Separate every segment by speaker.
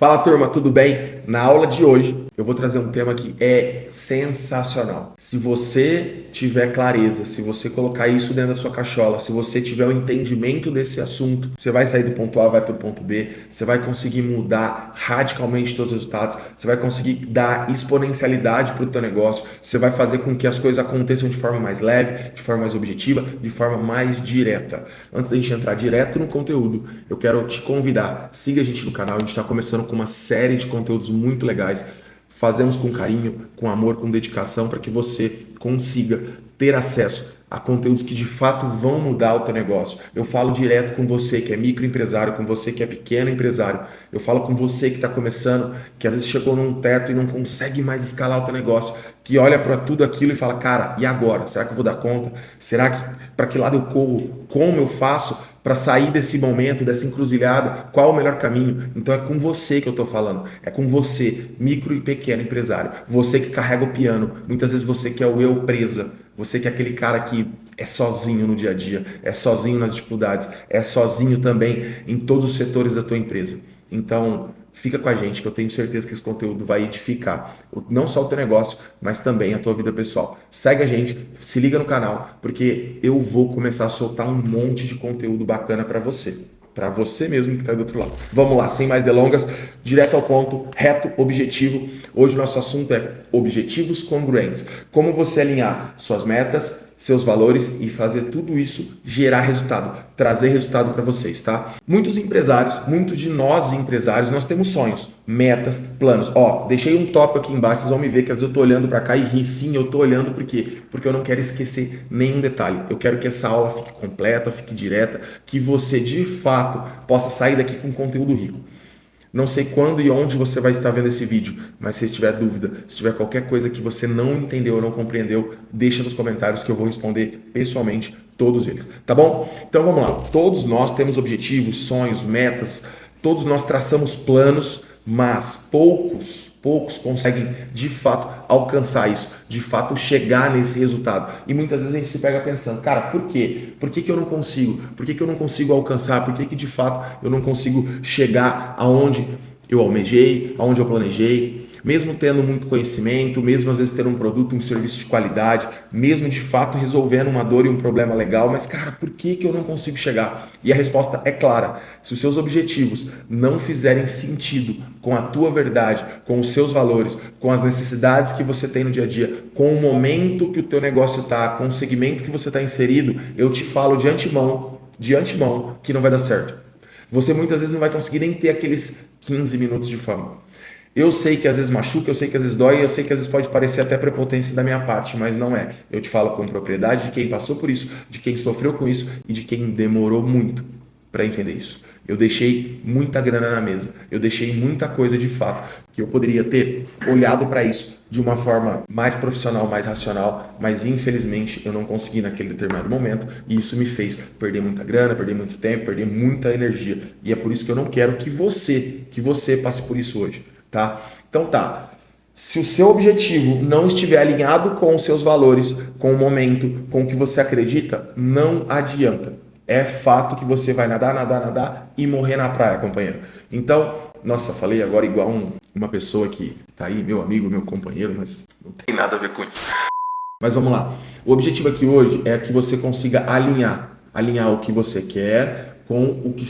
Speaker 1: Fala turma, tudo bem? Na aula de hoje eu vou trazer um tema que é sensacional. Se você tiver clareza, se você colocar isso dentro da sua cachola, se você tiver o entendimento desse assunto, você vai sair do ponto A, vai para o ponto B, você vai conseguir mudar radicalmente todos os resultados, você vai conseguir dar exponencialidade para o teu negócio, você vai fazer com que as coisas aconteçam de forma mais leve, de forma mais objetiva, de forma mais direta. Antes da gente entrar direto no conteúdo, eu quero te convidar, siga a gente no canal, a gente está começando com uma série de conteúdos muito legais. Fazemos com carinho, com amor, com dedicação para que você consiga ter acesso a conteúdos que de fato vão mudar o teu negócio. Eu falo direto com você que é microempresário, com você que é pequeno empresário. Eu falo com você que está começando, que às vezes chegou num teto e não consegue mais escalar o teu negócio, que olha para tudo aquilo e fala, cara, e agora? Será que eu vou dar conta? Será que para que lado eu corro? Como eu faço para sair desse momento, dessa encruzilhada? Qual o melhor caminho? Então é com você que eu estou falando. É com você, micro e pequeno empresário. Você que carrega o piano. Muitas vezes você que é o eu presa. Você que é aquele cara que é sozinho no dia a dia, é sozinho nas dificuldades, é sozinho também em todos os setores da tua empresa. Então, fica com a gente que eu tenho certeza que esse conteúdo vai edificar não só o teu negócio, mas também a tua vida pessoal. Segue a gente, se liga no canal, porque eu vou começar a soltar um monte de conteúdo bacana para você mesmo que está do outro lado. Vamos lá, sem mais delongas, direto ao ponto, reto, objetivo. Hoje o nosso assunto é objetivos congruentes. Como você alinhar suas metas, seus valores e fazer tudo isso gerar resultado, trazer resultado para vocês, tá? Muitos empresários, muitos de nós empresários, nós temos sonhos, metas, planos. Ó, deixei um tópico aqui embaixo, vocês vão me ver que às vezes eu tô olhando para cá e ri. Sim, eu tô olhando por quê? Porque eu não quero esquecer nenhum detalhe. Eu quero que essa aula fique completa, fique direta, que você de fato possa sair daqui com conteúdo rico. Não sei quando e onde você vai estar vendo esse vídeo, mas se tiver dúvida, se tiver qualquer coisa que você não entendeu ou não compreendeu, deixa nos comentários que eu vou responder pessoalmente todos eles, tá bom? Então vamos lá. Todos nós temos objetivos, sonhos, metas, todos nós traçamos planos, mas poucos conseguem de fato alcançar isso, de fato chegar nesse resultado. E muitas vezes a gente se pega pensando, cara, por quê? Por que eu não consigo? Por que eu não consigo alcançar? Por que de fato eu não consigo chegar aonde eu almejei, aonde eu planejei? Mesmo tendo muito conhecimento, mesmo às vezes tendo um produto, um serviço de qualidade, mesmo de fato resolvendo uma dor e um problema legal, mas cara, por que eu não consigo chegar? E a resposta é clara: se os seus objetivos não fizerem sentido com a tua verdade, com os seus valores, com as necessidades que você tem no dia a dia, com o momento que o teu negócio está, com o segmento que você está inserido, eu te falo de antemão que não vai dar certo. Você muitas vezes não vai conseguir nem ter aqueles 15 minutos de fama. Eu sei que às vezes machuca, eu sei que às vezes dói, eu sei que às vezes pode parecer até prepotência da minha parte, mas não é. Eu te falo com propriedade de quem passou por isso, de quem sofreu com isso e de quem demorou muito para entender isso. Eu deixei muita grana na mesa, eu deixei muita coisa de fato que eu poderia ter olhado para isso de uma forma mais profissional, mais racional, mas infelizmente eu não consegui naquele determinado momento e isso me fez perder muita grana, perder muito tempo, perder muita energia. E é por isso que eu não quero que você passe por isso hoje. Tá? Então tá, se o seu objetivo não estiver alinhado com os seus valores, com o momento, com o que você acredita, não adianta. É fato que você vai nadar e morrer na praia, companheiro. Então, nossa, falei agora igual uma pessoa que tá aí, meu amigo, meu companheiro, mas não tem nada a ver com isso. Mas vamos lá. O objetivo aqui hoje é que você consiga alinhar o que você quer com o que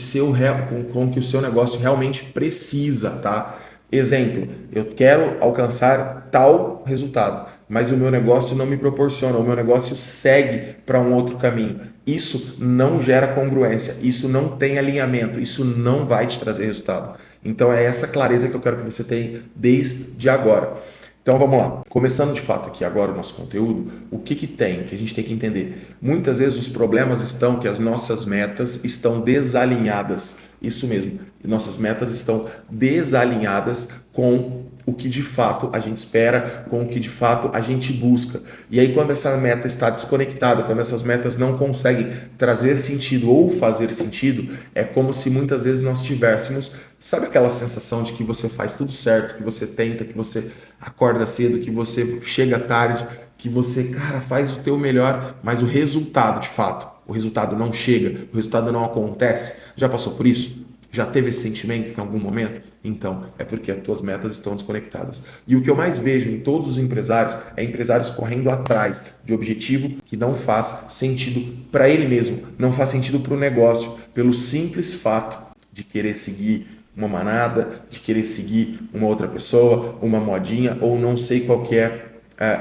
Speaker 1: com o que o seu negócio realmente precisa, tá? Exemplo, eu quero alcançar tal resultado, mas o meu negócio não me proporciona, o meu negócio segue para um outro caminho. Isso não gera congruência, isso não tem alinhamento, isso não vai te trazer resultado. Então é essa clareza que eu quero que você tenha desde agora. Então vamos lá, começando de fato aqui agora o nosso conteúdo, o que a gente tem que entender? Muitas vezes os problemas estão que as nossas metas estão desalinhadas, isso mesmo, nossas metas estão desalinhadas com o que de fato a gente espera, com o que de fato a gente busca. E aí quando essa meta está desconectada, quando essas metas não conseguem trazer sentido ou fazer sentido, é como se muitas vezes nós tivéssemos, sabe aquela sensação de que você faz tudo certo, que você tenta, que você acorda cedo, que você chega tarde, que você, cara, faz o teu melhor, mas o resultado de fato, o resultado não chega, o resultado não acontece. Já passou por isso? Já teve esse sentimento em algum momento? Então, é porque as tuas metas estão desconectadas. E o que eu mais vejo em todos os empresários é empresários correndo atrás de objetivo que não faz sentido para ele mesmo, não faz sentido para o negócio, pelo simples fato de querer seguir uma manada, de querer seguir uma outra pessoa, uma modinha, ou não sei qual que é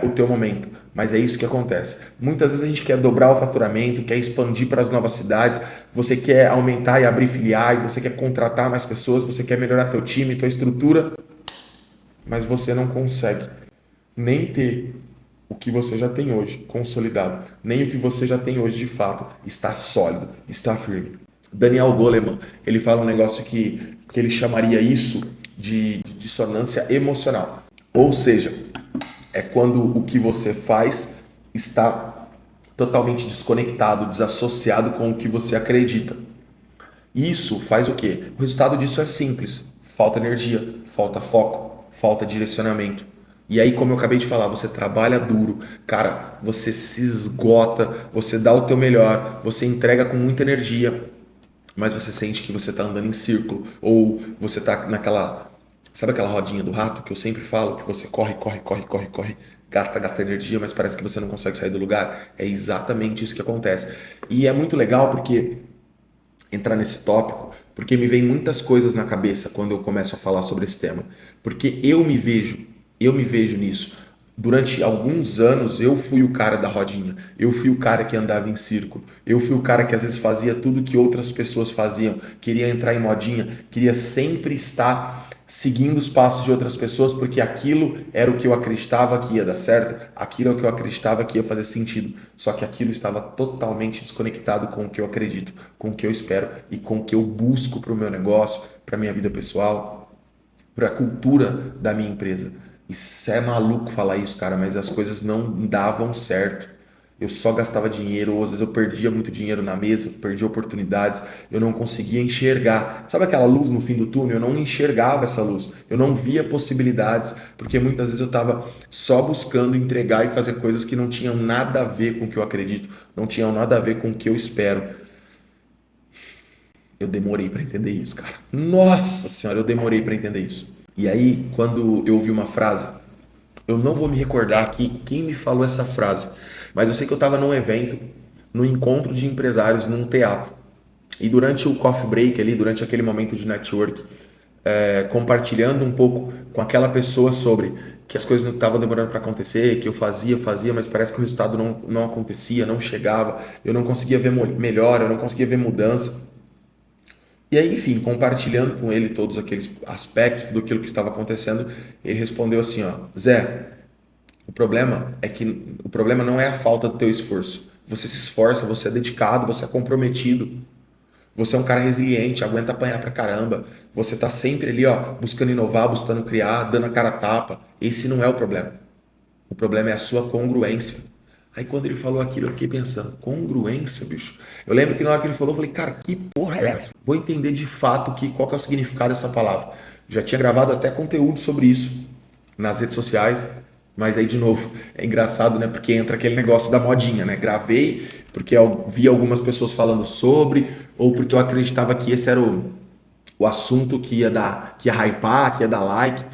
Speaker 1: o teu momento. Mas é isso que acontece. Muitas vezes a gente quer dobrar o faturamento, quer expandir para as novas cidades, você quer aumentar e abrir filiais, você quer contratar mais pessoas, você quer melhorar teu time, tua estrutura, mas você não consegue nem ter o que você já tem hoje consolidado, nem o que você já tem hoje de fato está sólido, está firme. Daniel Goleman, ele fala um negócio que ele chamaria isso de dissonância emocional. Ou seja, é quando o que você faz está totalmente desconectado, desassociado com o que você acredita. Isso faz o quê? O resultado disso é simples: falta energia, falta foco, falta direcionamento. E aí, como eu acabei de falar, você trabalha duro, cara, você se esgota, você dá o teu melhor, você entrega com muita energia, mas você sente que você está andando em círculo, ou você está naquela, sabe aquela rodinha do rato que eu sempre falo, que você corre, corre, corre, corre, corre, gasta energia, mas parece que você não consegue sair do lugar? É exatamente isso que acontece. E é muito legal porque entrar nesse tópico, porque me vem muitas coisas na cabeça quando eu começo a falar sobre esse tema, porque eu me vejo nisso. Durante alguns anos eu fui o cara da rodinha, eu fui o cara que andava em círculo, eu fui o cara que às vezes fazia tudo que outras pessoas faziam, queria entrar em modinha, queria sempre estar seguindo os passos de outras pessoas, porque aquilo era o que eu acreditava que ia dar certo, aquilo é o que eu acreditava que ia fazer sentido, só que aquilo estava totalmente desconectado com o que eu acredito, com o que eu espero e com o que eu busco para o meu negócio, para a minha vida pessoal, para a cultura da minha empresa. Isso é maluco falar isso, cara, mas as coisas não davam certo. Eu só gastava dinheiro, ou às vezes eu perdia muito dinheiro na mesa, perdia oportunidades, eu não conseguia enxergar. Sabe aquela luz no fim do túnel? Eu não enxergava essa luz, eu não via possibilidades, porque muitas vezes eu estava só buscando entregar e fazer coisas que não tinham nada a ver com o que eu acredito, não tinham nada a ver com o que eu espero. Eu demorei para entender isso, cara. Nossa senhora, eu demorei para entender isso. E aí, quando eu ouvi uma frase, eu não vou me recordar aqui quem me falou essa frase, mas eu sei que eu estava num evento, num encontro de empresários, num teatro. E durante o coffee break ali, durante aquele momento de network, compartilhando um pouco com aquela pessoa sobre que as coisas não estavam demorando para acontecer, que eu fazia, mas parece que o resultado não acontecia, não chegava, eu não conseguia ver melhora, eu não conseguia ver mudança. E aí, enfim, compartilhando com ele todos aqueles aspectos do que estava acontecendo, ele respondeu assim, ó: Zé, o problema não é a falta do teu esforço. Você se esforça, você é dedicado, você é comprometido. Você é um cara resiliente, aguenta apanhar pra caramba. Você tá sempre ali, ó, buscando inovar, buscando criar, dando a cara a tapa. Esse não é o problema. O problema é a sua congruência. Aí quando ele falou aquilo, eu fiquei pensando, congruência, bicho. Eu lembro que na hora que ele falou, eu falei, cara, que porra é essa? Vou entender de fato qual que é o significado dessa palavra. Já tinha gravado até conteúdo sobre isso nas redes sociais, mas aí de novo, é engraçado, né? Porque entra aquele negócio da modinha, né? Gravei porque eu vi algumas pessoas falando sobre, ou porque eu acreditava que esse era o assunto que ia hypar, que ia dar like.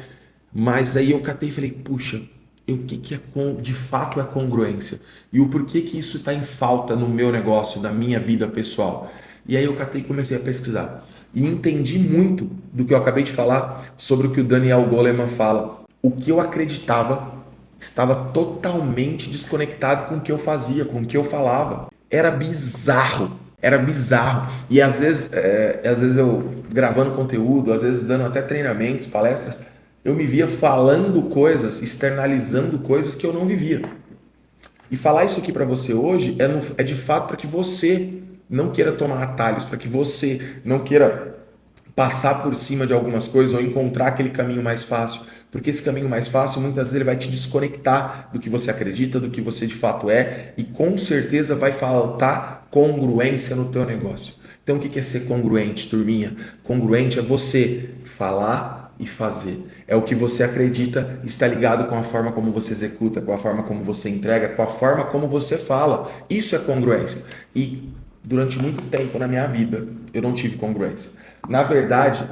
Speaker 1: Mas aí eu catei e falei, puxa, o que é de fato é congruência? E o porquê que isso está em falta no meu negócio, na minha vida pessoal? E aí eu catei e comecei a pesquisar. E entendi muito do que eu acabei de falar sobre o que o Daniel Goleman fala. O que eu acreditava estava totalmente desconectado com o que eu fazia, com o que eu falava. Era bizarro. Era bizarro. E às vezes eu gravando conteúdo, às vezes dando até treinamentos, palestras, eu me via falando coisas, externalizando coisas que eu não vivia. E falar isso aqui para você hoje é de fato para que você não queira tomar atalhos, para que você não queira passar por cima de algumas coisas ou encontrar aquele caminho mais fácil, porque esse caminho mais fácil muitas vezes ele vai te desconectar do que você acredita, do que você de fato é, e com certeza vai faltar congruência no teu negócio. Então o que é ser congruente, turminha? Congruente é você falar e fazer. É o que você acredita, está ligado com a forma como você executa, com a forma como você entrega, com a forma como você fala. Isso é congruência. E durante muito tempo na minha vida, eu não tive congruência. Na verdade,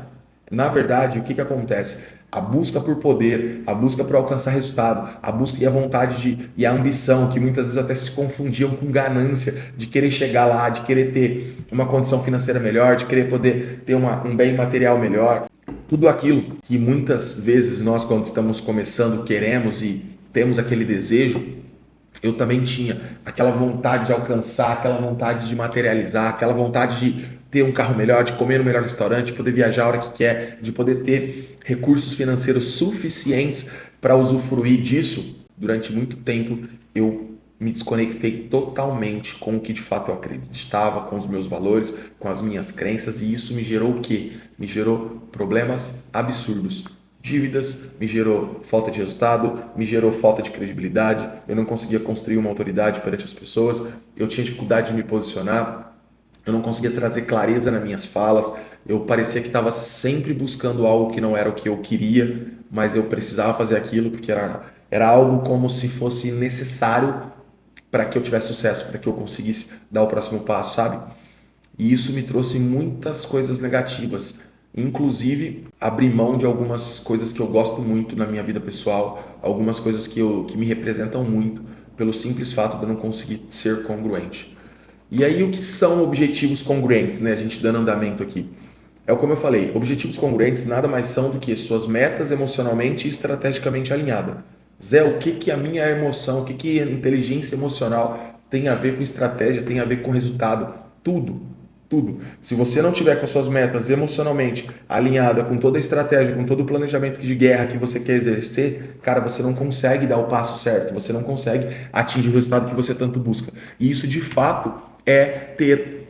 Speaker 1: o que acontece? A busca por poder, a busca por alcançar resultado, a busca e a vontade e a ambição, que muitas vezes até se confundiam com ganância, de querer chegar lá, de querer ter uma condição financeira melhor, de querer poder ter um bem material melhor. Tudo aquilo que muitas vezes nós, quando estamos começando, queremos e temos aquele desejo, eu também tinha aquela vontade de alcançar, aquela vontade de materializar, aquela vontade de ter um carro melhor, de comer no melhor restaurante, de poder viajar a hora que quer, de poder ter recursos financeiros suficientes para usufruir disso. Durante muito tempo eu me desconectei totalmente com o que de fato eu acreditava, com os meus valores, com as minhas crenças, e isso me gerou o quê? Me gerou problemas absurdos. Dívidas, me gerou falta de resultado, me gerou falta de credibilidade, eu não conseguia construir uma autoridade perante as pessoas, eu tinha dificuldade de me posicionar, eu não conseguia trazer clareza nas minhas falas, eu parecia que estava sempre buscando algo que não era o que eu queria, mas eu precisava fazer aquilo porque era algo como se fosse necessário para que eu tivesse sucesso, para que eu conseguisse dar o próximo passo, sabe? E isso me trouxe muitas coisas negativas, inclusive abrir mão de algumas coisas que eu gosto muito na minha vida pessoal, algumas coisas que me representam muito, pelo simples fato de eu não conseguir ser congruente. E aí, o que são objetivos congruentes, né? A gente dando andamento aqui. É como eu falei, objetivos congruentes nada mais são do que suas metas emocionalmente e estrategicamente alinhadas. Zé, o que que a minha emoção, o que que a inteligência emocional tem a ver com estratégia, tem a ver com resultado? Tudo, tudo. Se você não tiver com suas metas emocionalmente alinhada com toda a estratégia, com todo o planejamento de guerra que você quer exercer, cara, você não consegue dar o passo certo, você não consegue atingir o resultado que você tanto busca. E isso de fato é ter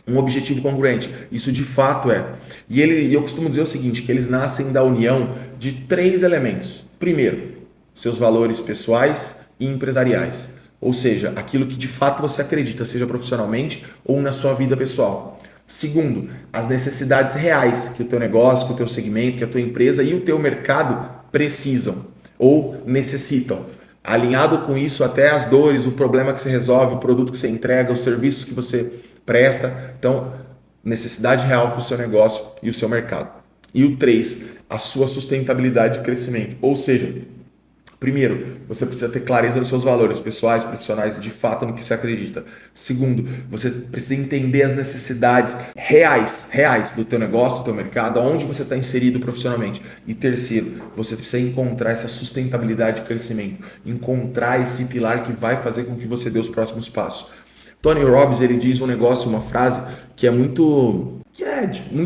Speaker 1: um objetivo congruente. Isso de fato é. E eu costumo dizer o seguinte, que eles nascem da união de três elementos. Primeiro, seus valores pessoais e empresariais. Ou seja, aquilo que de fato você acredita, seja profissionalmente ou na sua vida pessoal. Segundo, as necessidades reais que o teu negócio, que o teu segmento, que a tua empresa e o teu mercado precisam ou necessitam. Alinhado com isso, até as dores, o problema que você resolve, o produto que você entrega, os serviços que você presta. Então, necessidade real para o seu negócio e o seu mercado. E o 3, a sua sustentabilidade de crescimento. Ou seja, primeiro, você precisa ter clareza dos seus valores pessoais, profissionais, de fato no que você acredita. Segundo, você precisa entender as necessidades reais do teu negócio, do teu mercado, onde você está inserido profissionalmente. E terceiro, você precisa encontrar essa sustentabilidade de crescimento, encontrar esse pilar que vai fazer com que você dê os próximos passos. Tony Robbins, ele diz um negócio, uma frase que é muito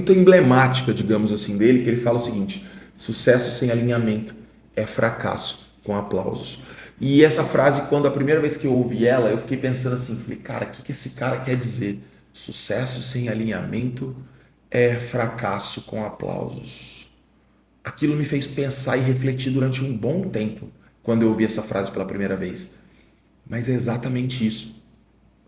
Speaker 1: emblemática, digamos assim, dele, que ele fala o seguinte: sucesso sem alinhamento é fracasso com aplausos. E essa frase, quando a primeira vez que eu ouvi ela, eu fiquei pensando assim, falei, cara, o que esse cara quer dizer? Sucesso sem alinhamento é fracasso com aplausos. Aquilo me fez pensar e refletir durante um bom tempo, quando eu ouvi essa frase pela primeira vez. Mas é exatamente isso.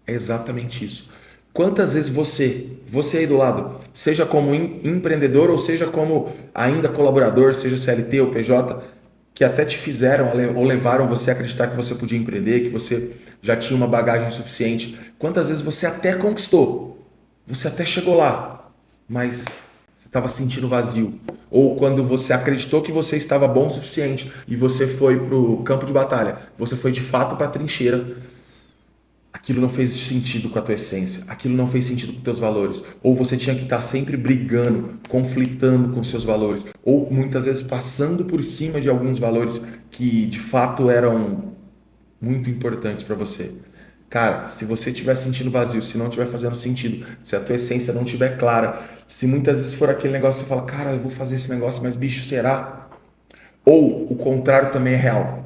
Speaker 1: É exatamente isso. Quantas vezes você aí do lado, seja como empreendedor ou seja como ainda colaborador, seja CLT ou PJ, que até te fizeram ou levaram você a acreditar que você podia empreender, que você já tinha uma bagagem suficiente. Quantas vezes você até conquistou, você até chegou lá, mas você estava sentindo vazio. Ou quando você acreditou que você estava bom o suficiente e você foi para o campo de batalha, você foi de fato para a trincheira, aquilo não fez sentido com a tua essência, aquilo não fez sentido com os teus valores, ou você tinha que estar sempre brigando, conflitando com os seus valores, ou muitas vezes passando por cima de alguns valores que de fato eram muito importantes para você. Cara, se você estiver sentindo vazio, se não estiver fazendo sentido, se a tua essência não estiver clara, se muitas vezes for aquele negócio que você fala, cara, eu vou fazer esse negócio, mas bicho, será? Ou o contrário também é real.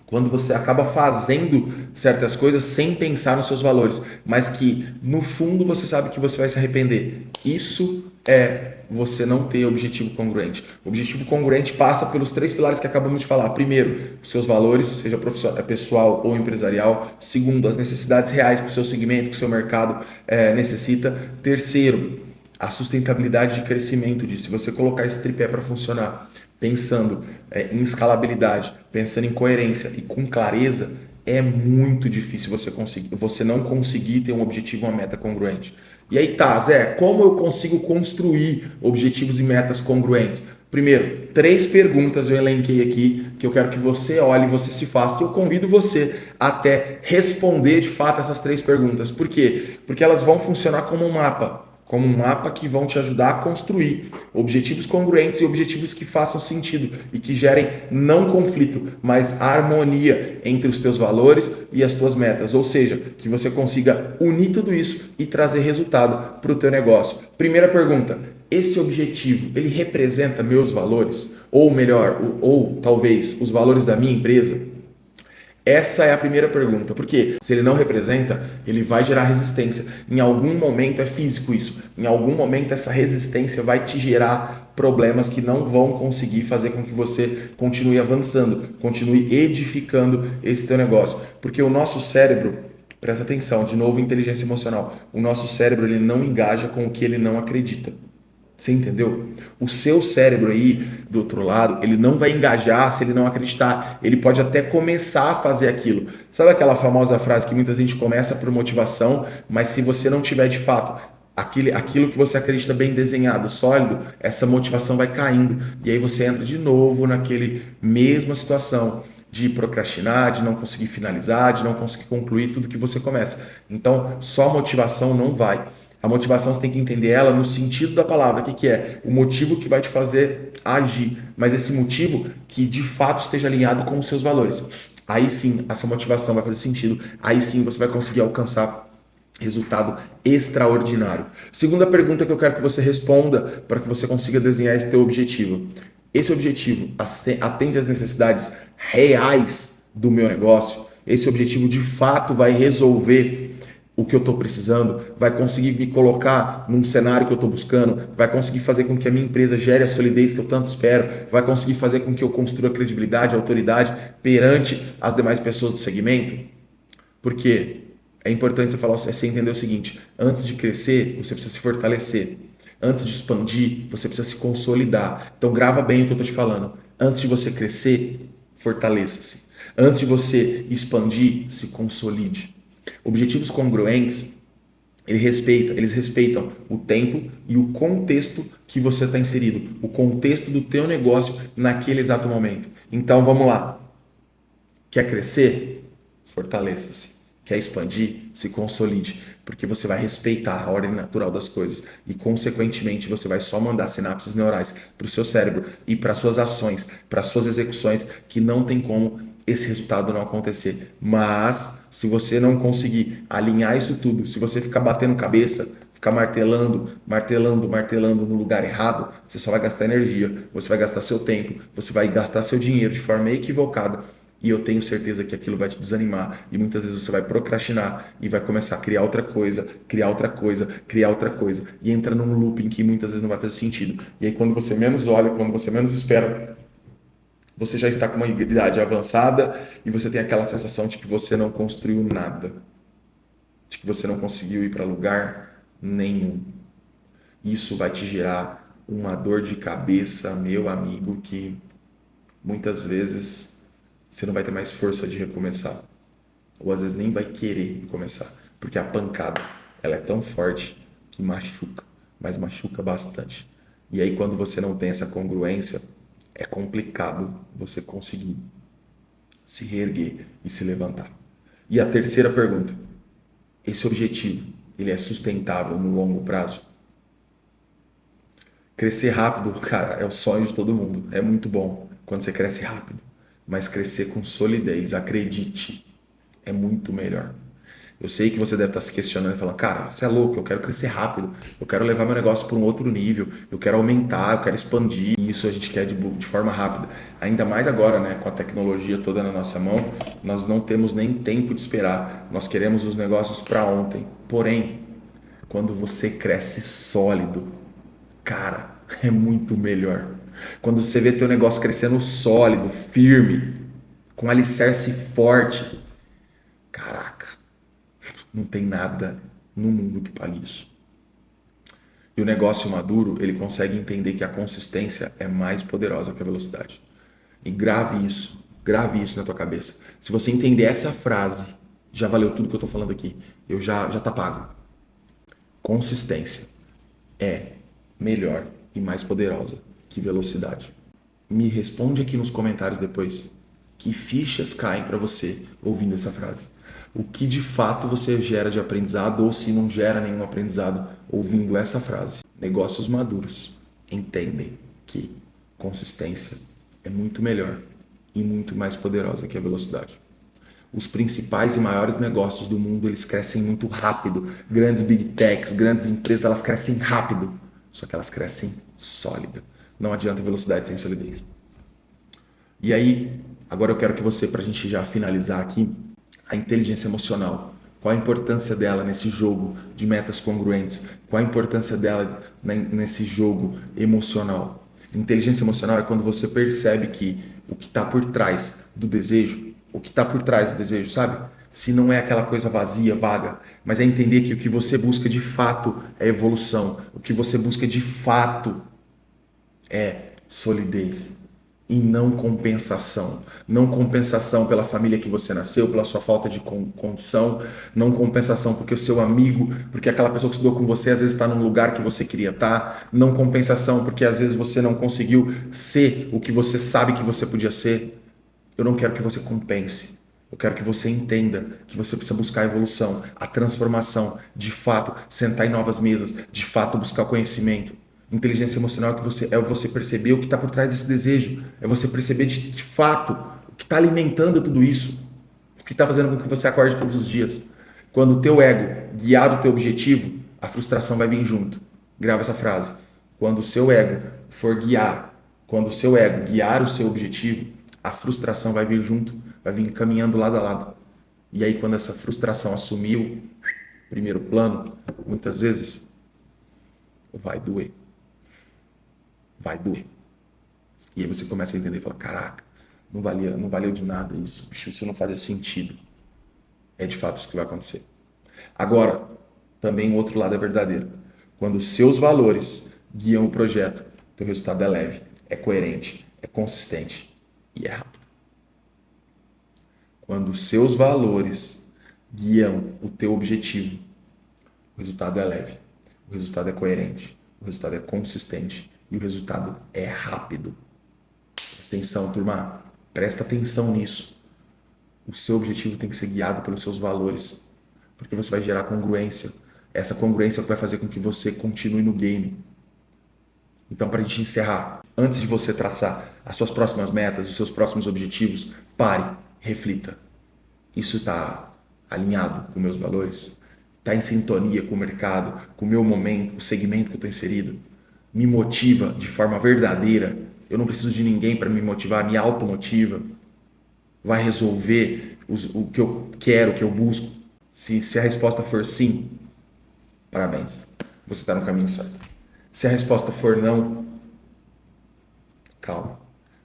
Speaker 1: Quando você acaba fazendo certas coisas sem pensar nos seus valores, mas que no fundo você sabe que você vai se arrepender. Isso é você não ter objetivo congruente. O objetivo congruente passa pelos três pilares que acabamos de falar. Primeiro, os seus valores, seja pessoal ou empresarial. Segundo, as necessidades reais que o seu segmento, que o seu mercado necessita. Terceiro, a sustentabilidade de crescimento disso. Se você colocar esse tripé para funcionar, pensando em escalabilidade, pensando em coerência e com clareza, é muito difícil você não conseguir ter um objetivo, uma meta congruente. E aí tá, Zé, como eu consigo construir objetivos e metas congruentes? Primeiro, 3 perguntas eu elenquei aqui que eu quero que você olhe e você se faça. E eu convido você até responder de fato essas 3 perguntas. Por quê? Porque elas vão funcionar como um mapa. Como um mapa que vão te ajudar a construir objetivos congruentes e objetivos que façam sentido e que gerem não conflito, mas harmonia entre os teus valores e as tuas metas. Ou seja, que você consiga unir tudo isso e trazer resultado para o teu negócio. Primeira pergunta: esse objetivo, ele representa meus valores? Ou melhor, ou talvez os valores da minha empresa? Essa é a primeira pergunta, porque se ele não representa, ele vai gerar resistência. Em algum momento é físico isso. Em algum momento essa resistência vai te gerar problemas que não vão conseguir fazer com que você continue avançando, continue edificando esse teu negócio. Porque o nosso cérebro, presta atenção, de novo, inteligência emocional. O nosso cérebro, ele não engaja com o que ele não acredita. Você entendeu? O seu cérebro aí, do outro lado, ele não vai engajar se ele não acreditar. Ele pode até começar a fazer aquilo. Sabe aquela famosa frase que muita gente começa por motivação, mas se você não tiver de fato aquilo que você acredita bem desenhado, sólido, essa motivação vai caindo. E aí você entra de novo naquele mesma situação de procrastinar, de não conseguir finalizar, de não conseguir concluir tudo que você começa. Então, só motivação não vai. A motivação você tem que entender ela no sentido da palavra. O que, que é? O motivo que vai te fazer agir. Mas esse motivo que de fato esteja alinhado com os seus valores. Aí sim, essa motivação vai fazer sentido. Aí sim você vai conseguir alcançar resultado extraordinário. Segunda pergunta que eu quero que você responda para que você consiga desenhar esse teu objetivo. Esse objetivo atende às necessidades reais do meu negócio? Esse objetivo de fato vai resolver o que eu estou precisando, vai conseguir me colocar num cenário que eu estou buscando, vai conseguir fazer com que a minha empresa gere a solidez que eu tanto espero, vai conseguir fazer com que eu construa credibilidade, autoridade perante as demais pessoas do segmento? Porque é importante você entender o seguinte: antes de crescer, você precisa se fortalecer. Antes de expandir, você precisa se consolidar. Então grava bem o que eu estou te falando. Antes de você crescer, fortaleça-se. Antes de você expandir, se consolide. Objetivos congruentes, eles respeitam o tempo e o contexto que você está inserido, o contexto do teu negócio naquele exato momento. Então vamos lá. Quer crescer? Fortaleça-se. Quer expandir? Se consolide, porque você vai respeitar a ordem natural das coisas e, consequentemente, você vai só mandar sinapses neurais para o seu cérebro e para suas ações, para suas execuções, que não tem como esse resultado não acontecer. Mas, se você não conseguir alinhar isso tudo, se você ficar batendo cabeça, ficar martelando no lugar errado, você só vai gastar energia, você vai gastar seu tempo, você vai gastar seu dinheiro de forma equivocada. E eu tenho certeza que aquilo vai te desanimar. E muitas vezes você vai procrastinar e vai começar a criar outra coisa, criar outra coisa, criar outra coisa. E entra num looping que muitas vezes não vai fazer sentido. E aí quando você menos olha, quando você menos espera, você já está com uma idade avançada e você tem aquela sensação de que você não construiu nada. De que você não conseguiu ir para lugar nenhum. Isso vai te gerar uma dor de cabeça, meu amigo, que muitas vezes você não vai ter mais força de recomeçar. Ou às vezes nem vai querer começar. Porque a pancada, ela é tão forte que machuca. Mas machuca bastante. E aí quando você não tem essa congruência, é complicado você conseguir se reerguer e se levantar. E a terceira pergunta. Esse objetivo, ele é sustentável no longo prazo? Crescer rápido, cara, é o sonho de todo mundo. É muito bom quando você cresce rápido. Mas crescer com solidez, acredite, é muito melhor. Eu sei que você deve estar se questionando e falando: cara, você é louco, eu quero crescer rápido, eu quero levar meu negócio para um outro nível, eu quero aumentar, eu quero expandir. E isso a gente quer de forma rápida. Ainda mais agora, né, com a tecnologia toda na nossa mão, nós não temos nem tempo de esperar. Nós queremos os negócios para ontem. Porém, quando você cresce sólido, cara, é muito melhor. Quando você vê teu negócio crescendo sólido, firme, com alicerce forte, caraca, não tem nada no mundo que pague isso. E o negócio maduro, ele consegue entender que a consistência é mais poderosa que a velocidade. E grave isso. Grave isso na tua cabeça. Se você entender essa frase, já valeu tudo que eu tô falando aqui. Já tá pago. Consistência é melhor e mais poderosa que velocidade. Me responde aqui nos comentários depois que fichas caem para você ouvindo essa frase. O que de fato você gera de aprendizado ou se não gera nenhum aprendizado ouvindo essa frase. Negócios maduros entendem que consistência é muito melhor e muito mais poderosa que a velocidade. Os principais e maiores negócios do mundo, eles crescem muito rápido. Grandes big techs, grandes empresas, elas crescem rápido. Só que elas crescem sólida. Não adianta velocidade sem solidez. E aí, agora eu quero que você, para a gente já finalizar aqui, a inteligência emocional. Qual a importância dela nesse jogo de metas congruentes? Qual a importância dela nesse jogo emocional? Inteligência emocional é quando você percebe que o que está por trás do desejo, sabe? Se não é aquela coisa vazia, vaga, mas é entender que o que você busca de fato é evolução, o que você busca de fato é solidez e não compensação. Não compensação pela família que você nasceu, pela sua falta de condição, não compensação porque o seu amigo, porque aquela pessoa que estudou com você às vezes está num lugar que você queria estar, não compensação porque às vezes você não conseguiu ser o que você sabe que você podia ser. Eu não quero que você compense. Eu quero que você entenda que você precisa buscar a evolução, a transformação, de fato, sentar em novas mesas, de fato buscar o conhecimento. Inteligência emocional é você perceber o que está por trás desse desejo, é você perceber de fato o que está alimentando tudo isso, o que está fazendo com que você acorde todos os dias. Quando o teu ego guiar o teu objetivo, a frustração vai vir junto. Grava essa frase. Quando o seu ego quando o seu ego guiar o seu objetivo, a frustração vai vir junto, vai vir caminhando lado a lado. E aí quando essa frustração assumiu primeiro plano, muitas vezes vai doer. Vai doer. E aí você começa a entender e fala, caraca, não valeu de nada isso, isso não fazia sentido. É de fato isso que vai acontecer. Agora, também o outro lado é verdadeiro. Quando os seus valores guiam o projeto, teu resultado é leve, é coerente, é consistente e é rápido. Quando os seus valores guiam o teu objetivo, o resultado é leve, o resultado é coerente, o resultado é consistente e o resultado é rápido. Presta atenção, turma. Presta atenção nisso. O seu objetivo tem que ser guiado pelos seus valores, porque você vai gerar congruência. Essa congruência é o que vai fazer com que você continue no game. Então, para a gente encerrar, antes de você traçar as suas próximas metas, os seus próximos objetivos, pare, reflita. Isso está alinhado com meus valores? Está em sintonia com o mercado, com o meu momento, o segmento que eu estou inserido? Me motiva de forma verdadeira? Eu não preciso de ninguém para me motivar, me automotiva? Vai resolver o que eu quero, o que eu busco? Se a resposta for sim, parabéns, você está no caminho certo. Se a resposta for não, calma,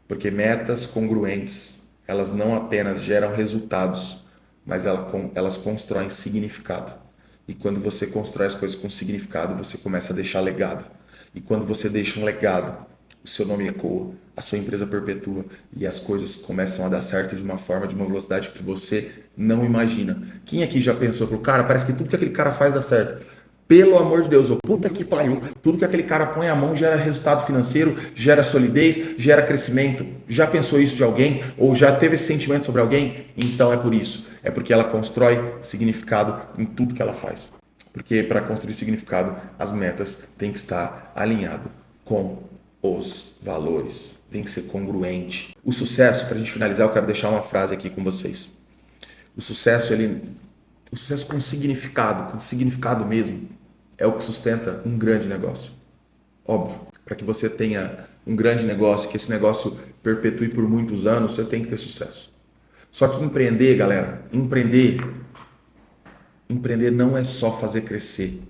Speaker 1: porque metas congruentes, elas não apenas geram resultados, mas elas constroem significado. E quando você constrói as coisas com significado, você começa a deixar legado. E quando você deixa um legado, o seu nome ecoa, a sua empresa perpetua e as coisas começam a dar certo de uma forma, de uma velocidade que você não imagina. Quem aqui já pensou, falou, cara, parece que tudo que aquele cara faz dá certo. Pelo amor de Deus, puta que pariu, tudo que aquele cara põe a mão gera resultado financeiro, gera solidez, gera crescimento. Já pensou isso de alguém? Ou já teve esse sentimento sobre alguém? Então é por isso. É porque ela constrói significado em tudo que ela faz. Porque para construir significado, as metas têm que estar alinhado com os valores. Tem que ser congruente. O sucesso, para a gente finalizar, eu quero deixar uma frase aqui com vocês. O sucesso com significado mesmo, é o que sustenta um grande negócio. Óbvio, para que você tenha um grande negócio, que esse negócio perpetue por muitos anos, você tem que ter sucesso. Só que empreender, galera, empreender não é só fazer crescer.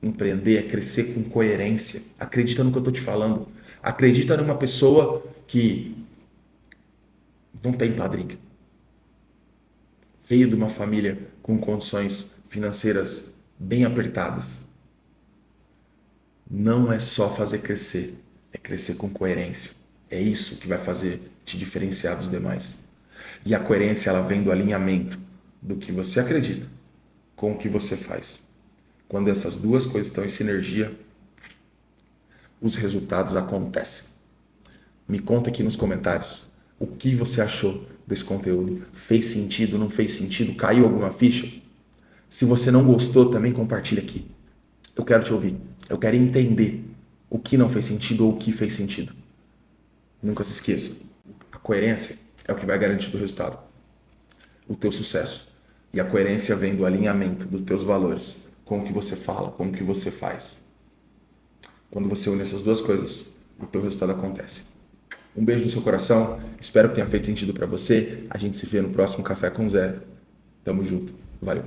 Speaker 1: Empreender é crescer com coerência. Acredita no que eu estou te falando. Acredita numa pessoa que não tem padrinho. Veio de uma família com condições financeiras bem apertadas. Não é só fazer crescer, é crescer com coerência. É isso que vai fazer te diferenciar dos demais. E a coerência, ela vem do alinhamento do que você acredita com o que você faz. Quando essas duas coisas estão em sinergia, os resultados acontecem. Me conta aqui nos comentários o que você achou desse conteúdo. Fez sentido, não fez sentido? Caiu alguma ficha? Se você não gostou, também compartilha aqui. Eu quero te ouvir. Eu quero entender o que não fez sentido ou o que fez sentido. Nunca se esqueça. A coerência é o que vai garantir o resultado. O teu sucesso. E a coerência vem do alinhamento dos teus valores com o que você fala, com o que você faz. Quando você une essas duas coisas, o teu resultado acontece. Um beijo no seu coração. Espero que tenha feito sentido para você. A gente se vê no próximo Café com Zero. Tamo junto. Valeu.